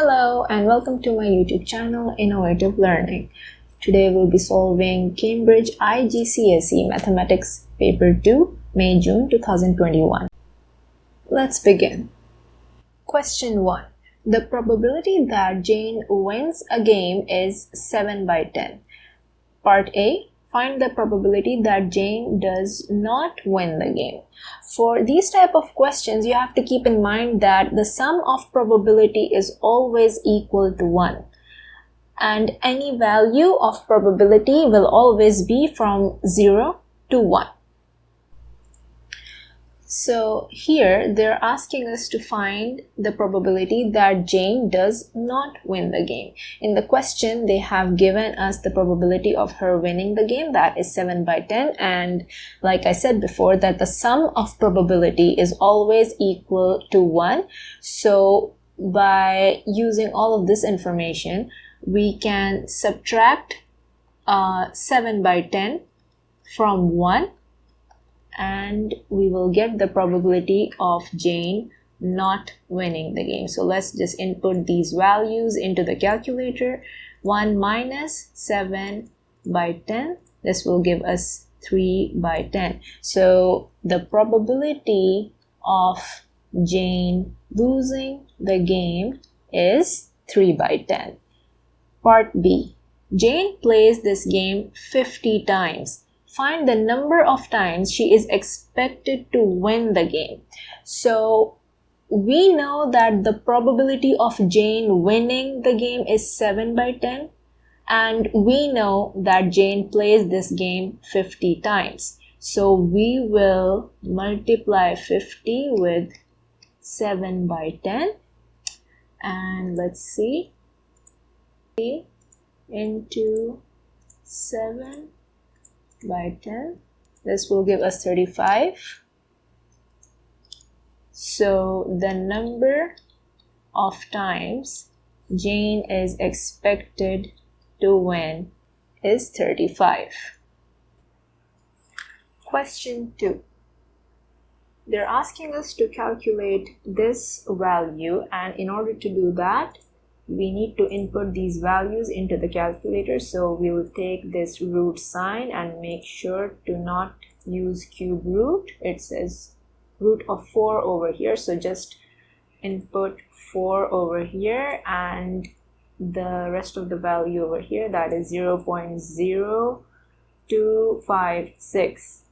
Hello and welcome to my YouTube channel Innovative Learning. Today we'll be solving Cambridge IGCSE Mathematics Paper 2, May-June 2021. Let's begin. Question 1. The probability that Jane wins a game is 7 by 10. Part A. Find the probability that Jane does not win the game. For these type of questions, you have to keep in mind that the sum of probability is always equal to 1. And any value of probability will always be from 0 to 1. So here they're asking us to find the probability that Jane does not win the game. In the question, they have given us the probability of her winning the game, that is 7 by 10. And like I said before, that the sum of probability is always equal to 1. So by using all of this information, we can subtract 7 by 10 from 1. And we will get the probability of Jane not winning the game. So let's just input these values into the calculator. 1 minus 7 by 10. This will give us 3 by 10. So the probability of Jane losing the game is 3 by 10. Part B. Jane plays this game 50 times. Find the number of times she is expected to win the game. So we know that the probability of Jane winning the game is 7 by 10. And we know that Jane plays this game 50 times. So we will multiply 50 with 7 by 10. And let's see. Into 7 by 10. This will give us 35. So the number of times Jane is expected to win is 35. Question 2. They're asking us to calculate this value, and in order to do that, we need to input these values into the calculator. So we will take this root sign and make sure to not use cube root. It says root of 4 over here. So just input 4 over here and the rest of the value over here, that is 0.0256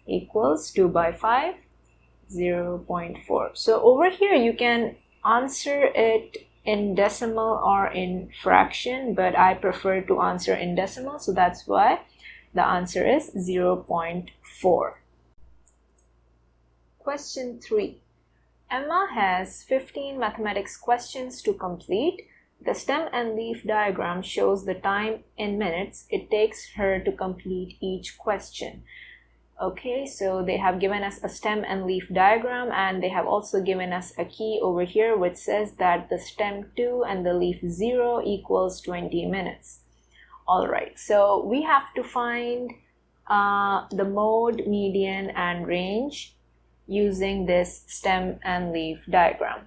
equals 2 by 5, 0.4. So over here you can answer it in decimal or in fraction, but I prefer to answer in decimal, so that's why the answer is 0.4. Question 3. Emma has 15 mathematics questions to complete. The stem and leaf diagram shows the time in minutes it takes her to complete each question. Okay, so they have given us a stem and leaf diagram, and they have also given us a key over here which says that the stem 2 and the leaf 0 equals 20 minutes. Alright, so we have to find the mode, median, and range using this stem and leaf diagram.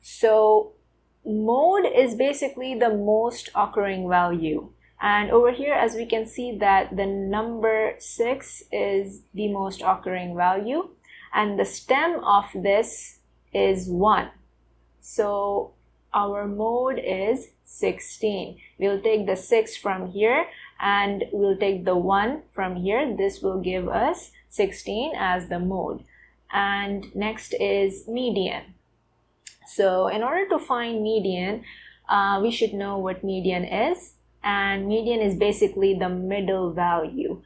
So mode is basically the most occurring value. And over here, as we can see, that the number 6 is the most occurring value, and the stem of this is 1. So our mode is 16. We'll take the 6 from here and we'll take the 1 from here. This will give us 16 as the mode. And next is median. So in order to find median, we should know what median is. And median is basically the middle value.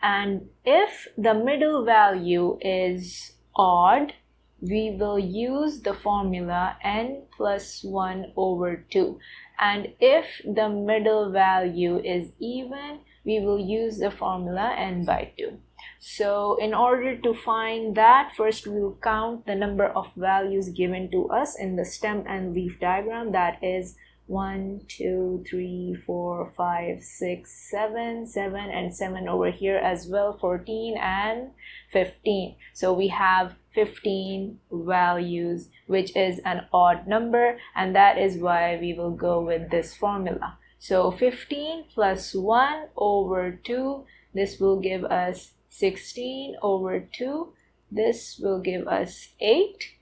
And if the middle value is odd, we will use the formula n plus 1 over 2. And if the middle value is even, we will use the formula n by 2. So in order to find that, first we'll count the number of values given to us in the stem and leaf diagram, that is 1, 2, 3, 4, 5, 6, 7, 7 and 7 over here as well, 14 and 15. So we have 15 values, which is an odd number, and that is why we will go with this formula. So 15 plus 1 over 2, this will give us 16 over 2. This will give us 8.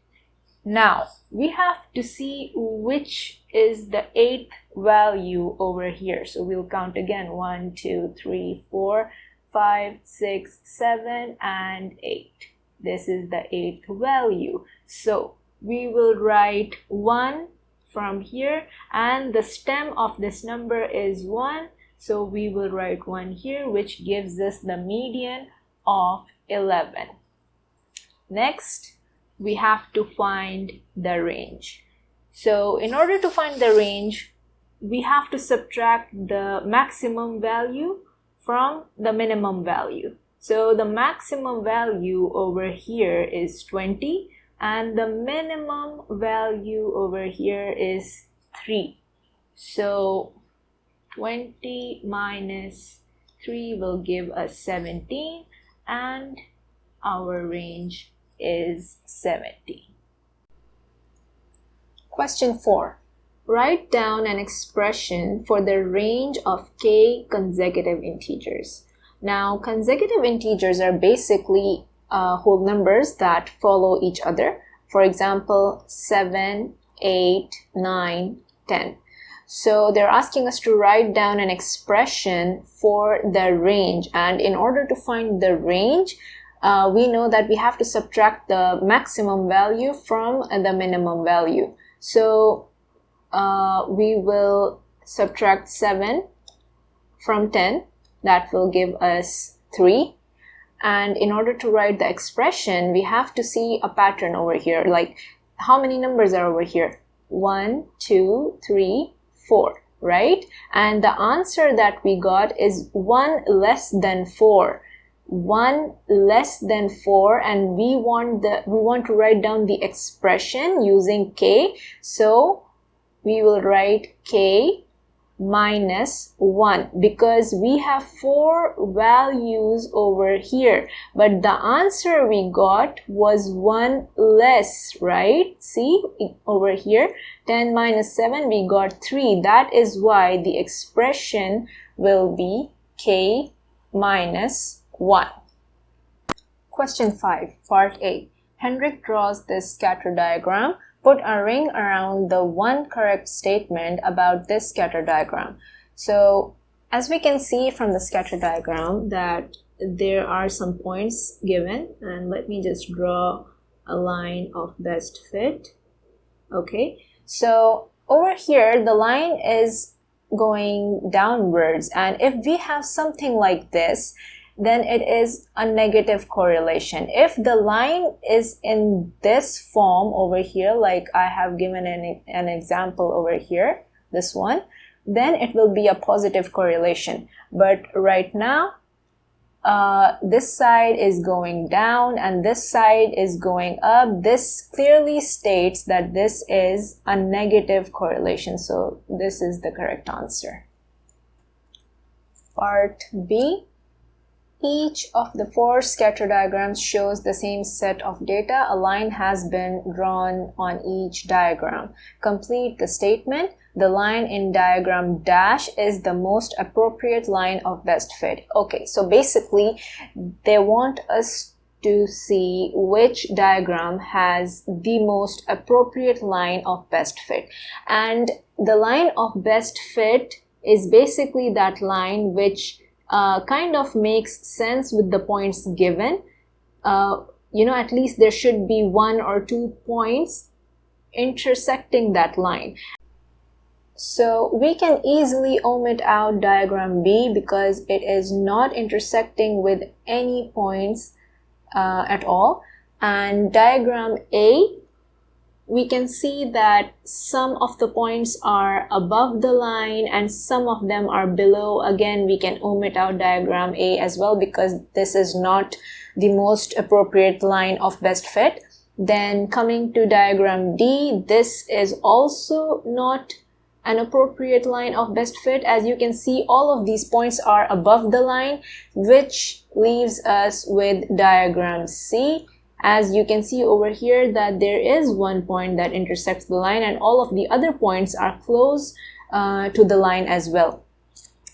Now, we have to see which is the 8th value over here. So we'll count again. 1, 2, 3, 4, 5, 6, 7, and 8. This is the 8th value. So we will write 1 from here, and the stem of this number is 1. So we will write 1 here, which gives us the median of 11. Next, we have to find the range. So in order to find the range, we have to subtract the maximum value from the minimum value. So the maximum value over here is 20 and the minimum value over here is 3. So 20 minus 3 will give us 17 and our range is 70. Question 4. Write down an expression for the range of k consecutive integers. Now, consecutive integers are basically whole numbers that follow each other. For example, 7, 8, 9, 10. So they're asking us to write down an expression for the range, and in order to find the range, we know that we have to subtract the maximum value from the minimum value. So we will subtract 7 from 10. That will give us 3. And in order to write the expression, we have to see a pattern over here. Like, how many numbers are over here? 1, 2, 3, 4, right? And the answer that we got is 1 less than 4. 1 less than 4, and we want to write down the expression using k. So we will write k minus 1 because we have 4 values over here, but the answer we got was 1 less, right? See over here, 10 minus 7, we got 3. That is why the expression will be k minus 1. Question 5, part A. Hendrik draws this scatter diagram. Put a ring around the one correct statement about this scatter diagram. So, as we can see from the scatter diagram that there are some points given, and let me just draw a line of best fit. Okay, so over here the line is going downwards, and if we have something like this, then it is a negative correlation. If the line is in this form over here, like I have given an example over here, this one, then it will be a positive correlation. But right now, this side is going down and this side is going up. This clearly states that this is a negative correlation. So this is the correct answer. Part B. Each of the 4 scatter diagrams shows the same set of data. A line has been drawn on each diagram. Complete the statement. The line in diagram dash is the most appropriate line of best fit. Okay, so basically they want us to see which diagram has the most appropriate line of best fit. And the line of best fit is basically that line which kind of makes sense with the points given. At least there should be 1 or 2 points intersecting that line. So we can easily omit out diagram B because it is not intersecting with any points at all. And diagram A, we can see that some of the points are above the line and some of them are below. Again, we can omit out diagram A as well because this is not the most appropriate line of best fit. Then coming to diagram D, this is also not an appropriate line of best fit? As you can see, all of these points are above the line, which leaves us with diagram C. As you can see over here that there is one point that intersects the line, and all of the other points are close to the line as well.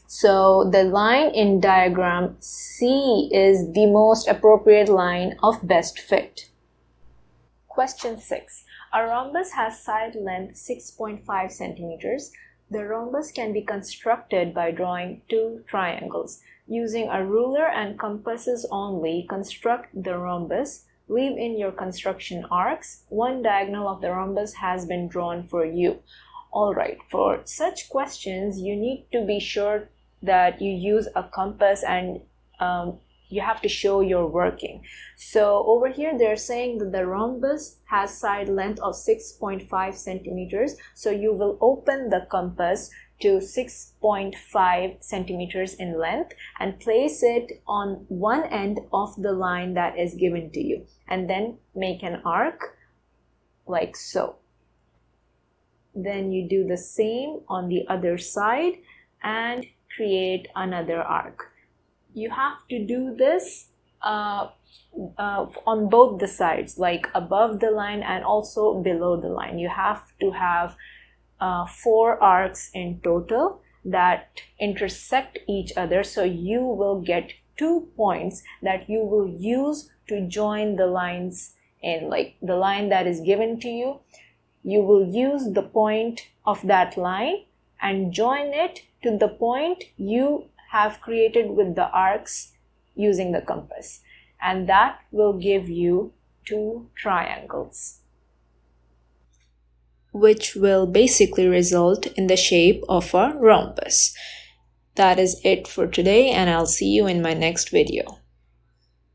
So the line in diagram C is the most appropriate line of best fit. Question 6. A rhombus has side length 6.5 centimeters. The rhombus can be constructed by drawing two triangles. Using a ruler and compasses only, construct the rhombus. Leave in your construction arcs. One diagonal of the rhombus has been drawn for you. Alright, for such questions, you need to be sure that you use a compass and you have to show your working. So over here they're saying that the rhombus has side length of 6.5 centimeters. So you will open the compass to 6.5 centimeters in length and place it on one end of the line that is given to you, and then make an arc like so. Then you do the same on the other side and create another arc. You have to do this on both the sides, like above the line and also below the line. You have to have 4 arcs in total that intersect each other, so you will get 2 points that you will use to join the lines in, like the line that is given to you. You will use the point of that line and join it to the point you have created with the arcs using the compass, and that will give you 2 triangles, which will basically result in the shape of a rhombus. That is it for today, and I'll see you in my next video.